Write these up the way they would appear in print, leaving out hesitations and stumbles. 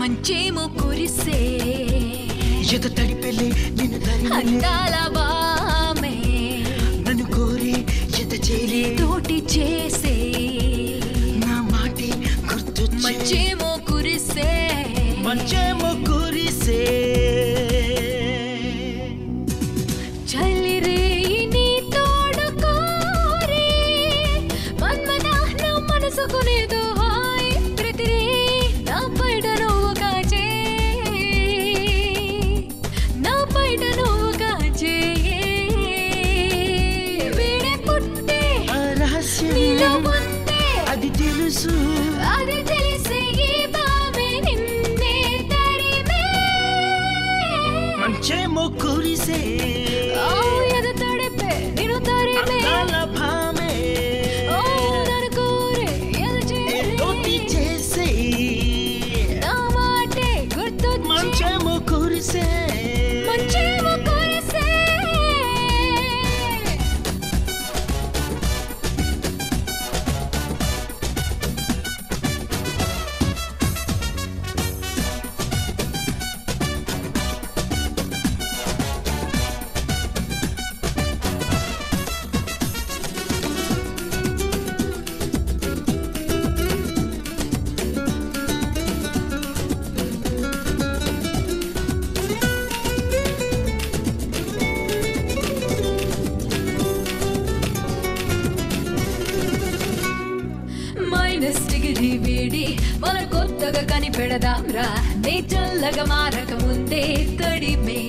మంచేమో కురిసే ఎద తడిపెలే నిన్ను తరిమే అందాల బామే నన్ను కోరి ఎద చేరే తోటి చేసే నా మాటే గుర్తొచ్చే మంచేమో కురిసే మంచేమో కురిసే చలిరే నీ తోడు కోరే మన్మదా నా మనసుకునేదో హాయ్ ప్రతిరే నా పైట నువ్వు కాచే నా పైట నువ్వు కాచే వేడే పుట్టే రహస్యం నీలో ఉందే అది తెలుసు అది తెలిసే ఈ బావే నిన్నే తరిమే మంచేమో కురిసే ఎద తడిపే నిన్ను తరిమే అందాల భామే నన్ను కోరే ఎద చేరే తోటి చేసే నా మాటే గుర్తొచ్చే మంచేమో కురిసే మంచేమో కురిసే మైనస్ డిగ్రీ వేడి మన కొత్తగా కనిపెడదాంరా నీ చల్లగా మారక ముందే తడిమే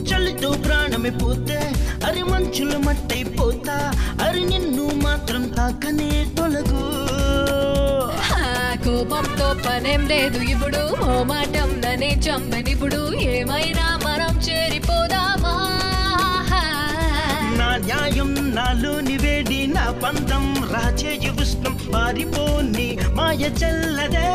చలితో ప్రాణమే పోతే అరి మంచులు మట్టైపోతా అరి నిన్ను మాత్రం తాకనే తొలగు కోపంతో పనేం లేదు ఇప్పుడు ఓ మాటం ననే చంపనిప్పుడు ఏమైనా మనం చేరిపోదామా నా న్యాయం నాలోని వేడి నా పంతం రాజేయ ఉష్ణం పారిపోని మాయ చల్లదే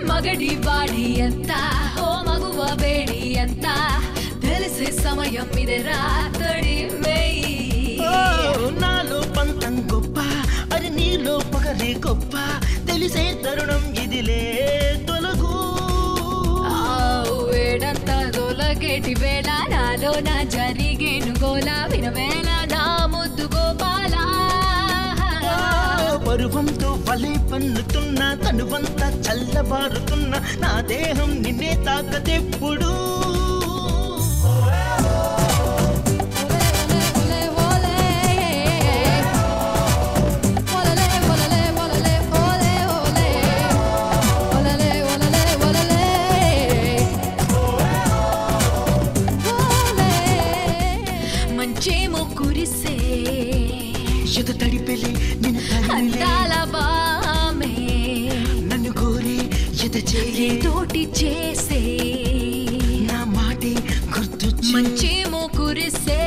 మగడి వాడి ఎంత ఓ మగువ వేడి ఎంత తెలిసే సమయం ఇదేరా తడిమే నాలో పంతం గొప్ప అది నీలో పగలే గొప్ప తెలిసే తరుణం ఇదిలే తొలగు వేడంతా తొలగేటి వేళ నాలో నా జరిగేను గోలా వినవేళ నా ముద్దు గోపాలా పరువంతో వలే పన్నుతున్న తనువంతా చల్లబారుతున్న నా దేహం నిన్నే తాకదెప్పుడు మంచేమో కురిసే ఎద తడిపెలే నిన్ను తరిమే అందాల బామే నన్ను కోరి ఎద చేరే తోటి చేసే నా మాటే గుర్తొచ్చే మంచేమో కురిసే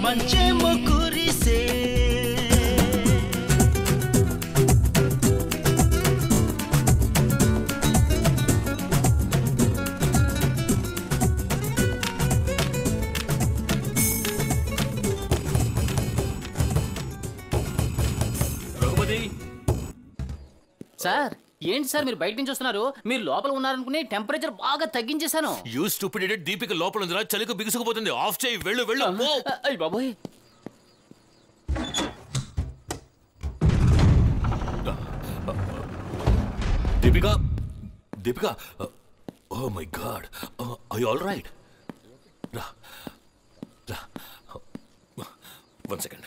మంచేమో కురిసే సార్ ఏంటి సార్ మీరు బయట నుంచి వస్తున్నారు? మీరు లోపల ఉన్నారనుకుని టెంపరేచర్ బాగా తగ్గించేశాను. You stupid idiot. దీపిక లోపల ఉందిరా, చలికి బిగుసుకుపోతుంది. ఆఫ్ చేయి, వెళ్ళు వెళ్ళు. అయ్య బాబోయ్. Deepika, Deepika, oh my God, are you all right? రా రా, 1 సెకండ్.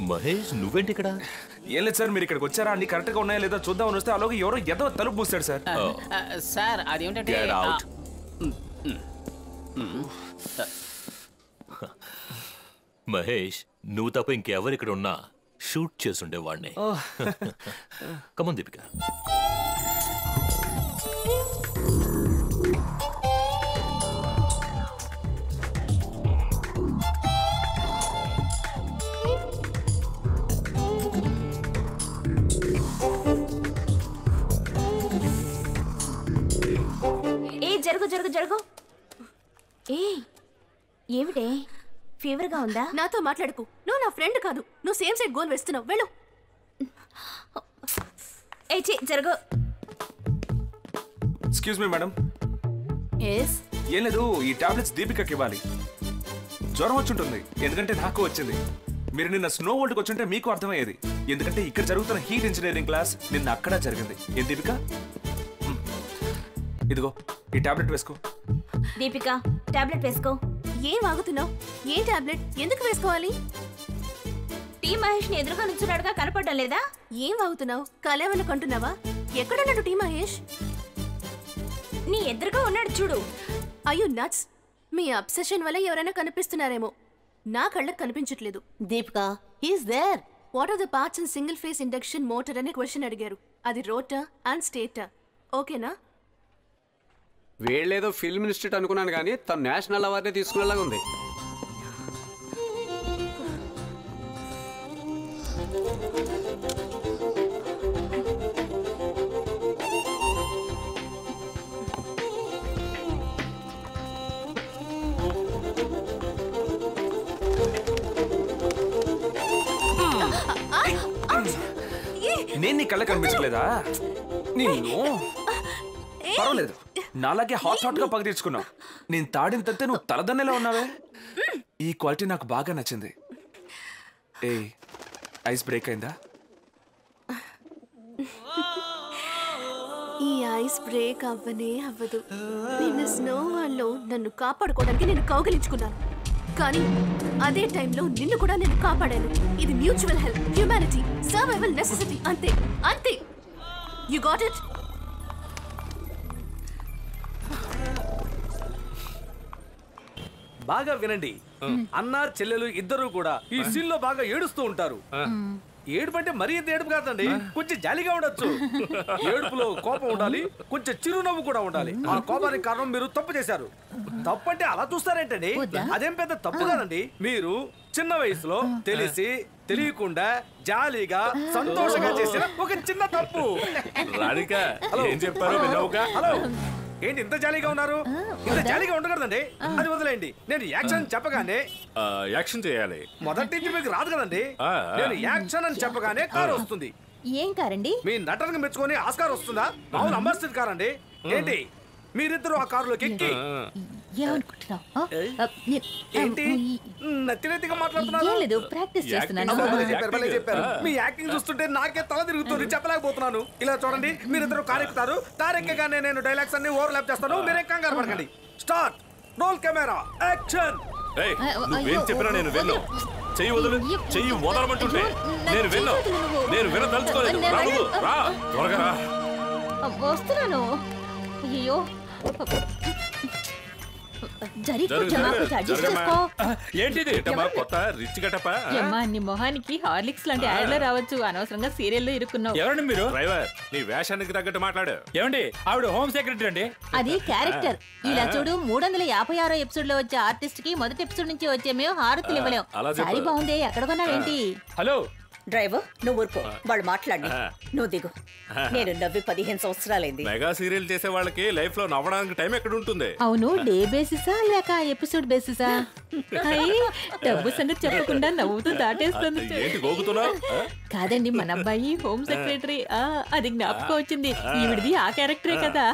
మహేష్, నువ్వేంటి ఇక్కడ? ఏం లేదు సార్, మీరు ఇక్కడికి వచ్చారా, అన్ని కరెక్ట్ గా ఉన్నాయా లేదా చూద్దామని వస్తే అలాగే ఎవరో ఏదో తలుపు మూస్తాడు సార్. సార్ అదేంటంటే Get out. మహేష్, నువ్వు తప్ప ఇంకెవరు ఇక్కడ ఉన్నా షూట్ చేసుండేవాడిని. కమన్ దీపిక. జరుగు జరుగు జరుగు. ఏ ఏమిటే, ఫీవర్ గా ఉందా? నాతో మాట్లాడుకు. నువ్వు నా ఫ్రెండ్ కాదు, నువ్వు సేమ్ సైడ్ గోల్ వేస్తున్నావు. వెళ్ళు. ఏ జరుగు. Excuse me madam. ఎస్. ఏం లేదు, ఈ టాబ్లెట్స్ దీపికకి ఇవ్వాలి. జ్వరం వచ్చుంటుంది, ఎందుకంటే నాకు వచ్చింది. మీరు నిన్న స్నో వరల్డ్కి వచ్చుంటే మీకు అర్థమయ్యేది. ఎందుకంటే ఇక్కడ జరుగుతున్న హీట్ ఇంజనీరింగ్ క్లాస్ నిన్న అక్కడ జరిగింది. ఏం దీపిక, ఇదిగో ఈ టాబ్లెట్ వేసుకో. దీపిక, టాబ్లెట్ వేసుకో. ఏం ఆగుతున్నావు? ఏం టాబ్లెట్ ఎందుకు వేసుకోవాలి? టీ మహేష్ ని ఎదురుగా నుంచున్నాడుగా, కనపడడం లేదా? ఏం ఆగుతున్నావు? కలేవలు కంటున్నావా? ఎక్కడున్నాడు టీ మహేష్? నీ ఎదురుగా ఉన్నాడు చూడు. అయ్యో నట్స్, మీ అబ్సెషన్ వల్ల ఎవరైనా కనిపిస్తున్నారేమో. నా కళ్ళకు కనిపించట్లేదు. Deepika, he's there. What are the parts in single phase induction motor అనే క్వశ్చన్ అడిగారు. అది రోటర్ అండ్ స్టేటర్. ఓకేనా? వీళ్ళేదో ఫిల్మ్ ఇన్స్టిట్యూట్ అనుకున్నాను కానీ తను నేషనల్ అవార్డే తీసుకునేలాగా ఉంది. నేను నీ కళ్ళ కనిపించలేదా? నిన్ను పర్వాలేదు, నాలాగే హాట్ గా పగ తీర్చుకున్నావు. నేను తాడిన తంతే నువ్వు తలదన్నేలా ఉన్నావే. ఈ క్వాలిటీ నాకు బాగా నచ్చింది. ఏ ఐస్ బ్రేక్ అయిందా? ఈ ఐస్ బ్రేక్ అవ్వనే అవ్వదు. నిన్న స్నో వాళ్ళు నన్ను కాపాడుకోవడానికి నేను కౌగిలించుకున్నాను, కానీ అదే టైంలో నిన్ను కూడా నేను కాపాడాను. ఇది mutual help, humanity, survival necessity. అంతే అంతే. You got it? బాగా వినండి. అన్న చెల్లెలు ఇద్దరు కూడా ఈ సీన్ లో బాగా ఏడుస్తూ ఉంటారు. ఏడుపు అంటే మరీ ఇంత ఏడుపు కాదండి, కొంచెం జాలీగా ఉండొచ్చు. ఏడుపులో కోపం ఉండాలి, కొంచెం చిరునవ్వు కూడా ఉండాలి. ఆ కోపానికి కారణం మీరు తప్పు చేశారు. తప్పు అంటే అలా చూస్తారేంటండి? అదేం పెద్ద తప్పు కాదండి. మీరు చిన్న వయసులో తెలిసి తెలియకుండా జాలీగా సంతోషంగా చేసిన ఒక చిన్న తప్పు. ఏం చెప్పారో విన్నావుగా? హలో, ఏంటి ఇంత జాలీగా ఉన్నారు? ఇంత జాలీగా ఉండకూడదండి. అది వదిలేయండి. నేను యాక్షన్ చెప్పగానే యాక్షన్ చేయాలి. మొదటి నుంచి మీకు రాదు కదండి. నేను యాక్షన్ అని చెప్పగానే కారు వస్తుంది. ఏం కారండి? మీ నటనకు మెచ్చుకొని ఆస్కార్ వస్తుందా? మామూలు అంబాసిడర్ కార్ అండి. ఏంటి మీరిద్దరు ఆ కారులోకి ఎక్కి ఏమనుకుంటున్నావు? ఏంటి నత్తినెత్తిగా మాట్లాడుతున్నారు? ప్రాక్టీస్ చేస్తున్నాను. చెప్పారు. మీ యాక్టింగ్ చూస్తుంటే నాకే తల తిరుగుతుంది, చెప్పలేకపోతున్నాను. ఇలా చూడండి, మీరిద్దరు కారు ఎక్కుతారు. కారు ఎక్కగానే నేను డైలాగ్స్ అన్ని ఓవర్లాప్ చేస్తాను. మీరే కంగారు పడకండి. స్టార్ట్. Roll camera, action. నువ్వేం చెప్పినా నేను విన్ను. చెయ్యి వదులు, చెయ్యి వదలమంటుంటే నేను విన్ను. నేను వినదలుచుకోలేదు. రా, త్వరగా రా. వస్తున్నాను. అయ్యో, ఏంటిది కొత్త రిచ్ గటపా? నీ మొహానికి హార్లిక్స్ లాంటి యాడ్లు రావచ్చు. అనవసరంగా సీరియల్లో ఇరుక్కున్నావు. ఎవరండి మీరు? డ్రైవర్, నీ వేషానికి తగ్గట్టు మాట్లాడు. ఏమండి, ఆవిడ హోమ్ సెక్రటరీ అండి. అది క్యారెక్టర్. ఇలా చూడు, 356 ఎపిసోడ్ లో వచ్చే ఆర్టిస్ట్ కి మొదటి ఎపిసోడ్ నుంచి వచ్చే మేము హారతులు ఇవ్వలేం. సారీ బాగుంది, ఎక్కడ కొన్నావేంటి? హలో, డ్రైవర్ నువ్వు ఊరుకో, వాళ్ళు మాట్లాడి నువ్వు దిగు. నేను నవ్వి 15 సంవత్సరాలైంది. మెగా సీరియల్ చేసే వాళ్ళకి లైఫ్ లో నవ్వడానికి టైం ఎక్కడ ఉంటుంది? అవును, డే బేసిసా లేక ఎపిసోడ్ బేసిసా? డబ్బు సంగతి చెప్పకుండా నవ్వుతూ దాటేస్తుంది. ఏంటి గోగుతున్నావు? కాదండి, మన అబ్బాయి హోమ్ సెక్రటరీ. అది జ్ఞాపకం వచ్చింది. ఈవిడిది ఆ క్యారెక్టరే కదా.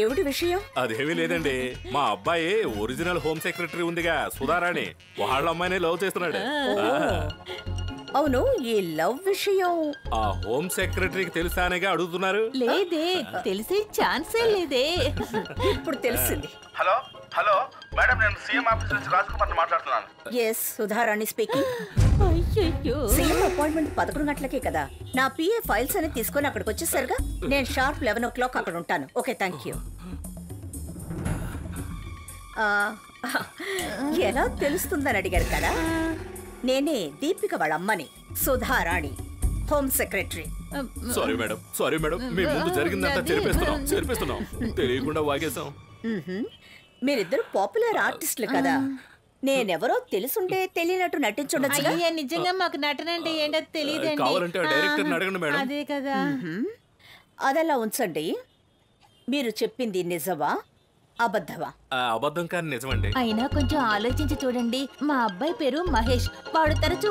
ఏమిటి విషయం? అదేమీ లేదండి, మా అబ్బాయి ఒరిజినల్ హోమ్ సెక్రటరీ ఉందిగా సుధారాణి, వాళ్ళ అమ్మాయినే లవ్ చేస్తున్నాడు. అవును, ఈ లవ్ విషయం ఆ హోమ్ సెక్రటరీకి తెలుసానేగా అడుగుతున్నారు? లేదే, తెలిసే ఛాన్సే లేదే. ఇప్పుడు తెలిసింది. హలో హలో మేడం, నేను సీఎం ఆఫీస్ నుంచి రాజ్కుమార్ మాట్లాడుతున్నాను. Yes, Sudharani speaking. CM appointment 11 గంటలకే కదా. నా పిఏ ఫైల్స్ అని తీసుకొని అక్కడికి వచ్చేసరిగా నేను షార్ప్ 11 o'clock అక్కడ ఉంటాను. Okay, thank you. ఎలా తెలుస్తుందని అడిగారు కదా. నేనే దీపిక వాళ్ళ అమ్మని, Sudharani, home secretary. Sorry madam, sorry madam, మీ ముందు జరిగిందంతా చేర్పిస్తున్నాం, తెలియకుండా వాగేశాం. మీరిద్దరు పాపులర్ ఆర్టిస్టులు కదా. నేనెవరో తెలుసుంటే తెలియనట్టు నటించుండొచ్చు. నిజంగా మాకు నటన అంటే ఏంటో తెలియదండి. కావాలంటే డైరెక్టర్ అడగండి మేడం. అదే కదా. అదలా ఉంచండి. మీరు చెప్పింది నిజమా అబద్ధమా? అబద్ధం కానీ నిజమండి. అయినా కొంచెం ఆలోచించి చూడండి. మా అబ్బాయి పేరు మహేష్. వాడు తరచూ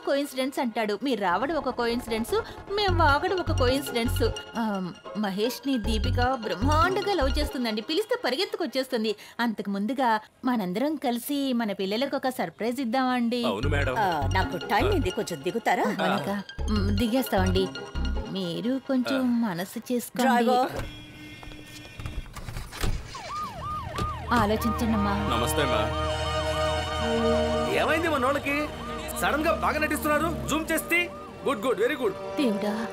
కోయిన్సిడెన్స్ అంటాడు. మీరు రావడం ఒక కోయిన్సిడెన్స్, మేము వాగడం ఒక కోయిన్సిడెన్స్. మహేష్ ని దీపిక బ్రహ్మాండంగా లవ్ చేస్తుందండి. పిలిస్తే పరిగెత్తుకొచ్చేస్తుంది. అంతకు ముందుగా మనందరం కలిసి మన పిల్లలకు ఒక సర్ప్రైజ్ ఇద్దామండి. అవును మేడం. నాకు టైం ఉంది, కొంచెం దిగుతారా? దిగేస్తామండి. మీరు కొంచెం మనసు చేసుకోండి. ఆలోచించండమ్మా. నమస్తే మా. ఏమైంది మనోళ్ళకి? సడన్ గా బాగా నటిస్తున్నారు. జూమ్ చేస్తే గుడ్ గుడ్, వెరీ గుడ్. దేవుడా,